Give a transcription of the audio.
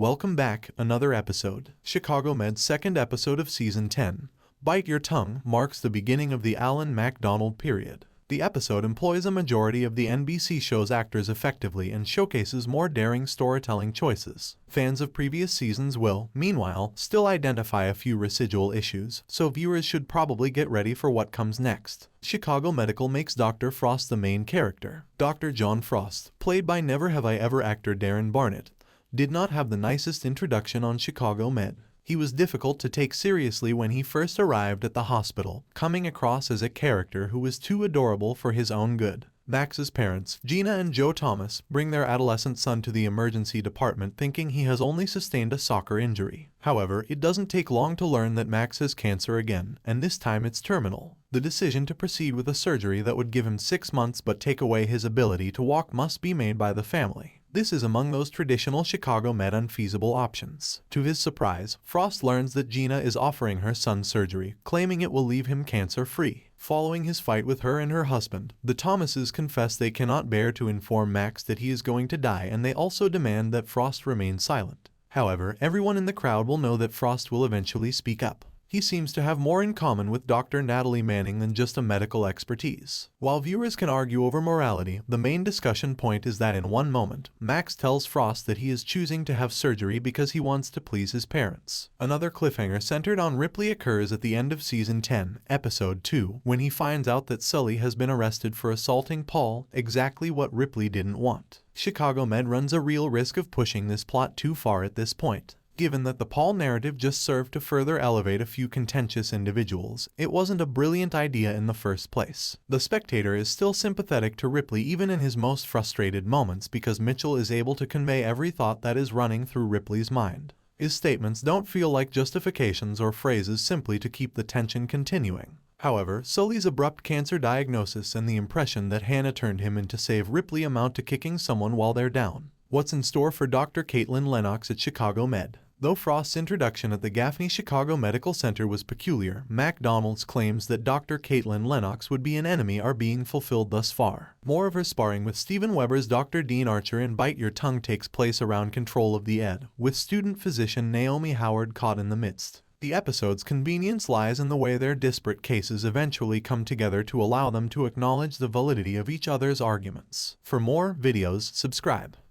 Welcome back, another episode. Chicago Med's second episode of Season 10, Bite Your Tongue, marks the beginning of the Alan MacDonald period. The episode employs a majority of the NBC show's actors effectively and showcases more daring storytelling choices. Fans of previous seasons will, meanwhile, still identify a few residual issues, so viewers should probably get ready for what comes next. Chicago Medical makes Dr. Frost the main character. Dr. John Frost, played by Never Have I Ever actor Darren Barnett, did not have the nicest introduction on Chicago Med. He was difficult to take seriously when he first arrived at the hospital, coming across as a character who was too adorable for his own good. Max's parents, Gina and Joe Thomas, bring their adolescent son to the emergency department thinking he has only sustained a soccer injury. However, it doesn't take long to learn that Max has cancer again, and this time it's terminal. The decision to proceed with a surgery that would give him 6 months but take away his ability to walk must be made by the family. This is among those traditional Chicago Med unfeasible options. To his surprise, Frost learns that Gina is offering her son surgery, claiming it will leave him cancer-free. Following his fight with her and her husband, the Thomases confess they cannot bear to inform Max that he is going to die, and they also demand that Frost remain silent. However, everyone in the crowd will know that Frost will eventually speak up. He seems to have more in common with Dr. Natalie Manning than just a medical expertise. While viewers can argue over morality, the main discussion point is that in one moment, Max tells Frost that he is choosing to have surgery because he wants to please his parents. Another cliffhanger centered on Ripley occurs at the end of Season 10, Episode 2, when he finds out that Sully has been arrested for assaulting Paul, exactly what Ripley didn't want. Chicago Med runs a real risk of pushing this plot too far at this point. Given that the Paul narrative just served to further elevate a few contentious individuals, it wasn't a brilliant idea in the first place. The spectator is still sympathetic to Ripley even in his most frustrated moments because Mitchell is able to convey every thought that is running through Ripley's mind. His statements don't feel like justifications or phrases simply to keep the tension continuing. However, Sully's abrupt cancer diagnosis and the impression that Hannah turned him in to save Ripley amount to kicking someone while they're down. What's in store for Dr. Caitlin Lennox at Chicago Med? Though Frost's introduction at the Gaffney Chicago Medical Center was peculiar, MacDonald's claims that Dr. Caitlin Lennox would be an enemy are being fulfilled thus far. More of her sparring with Steven Weber's Dr. Dean Archer in Bite Your Tongue takes place around control of the ED, with student physician Naomi Howard caught in the midst. The episode's convenience lies in the way their disparate cases eventually come together to allow them to acknowledge the validity of each other's arguments. For more videos, subscribe.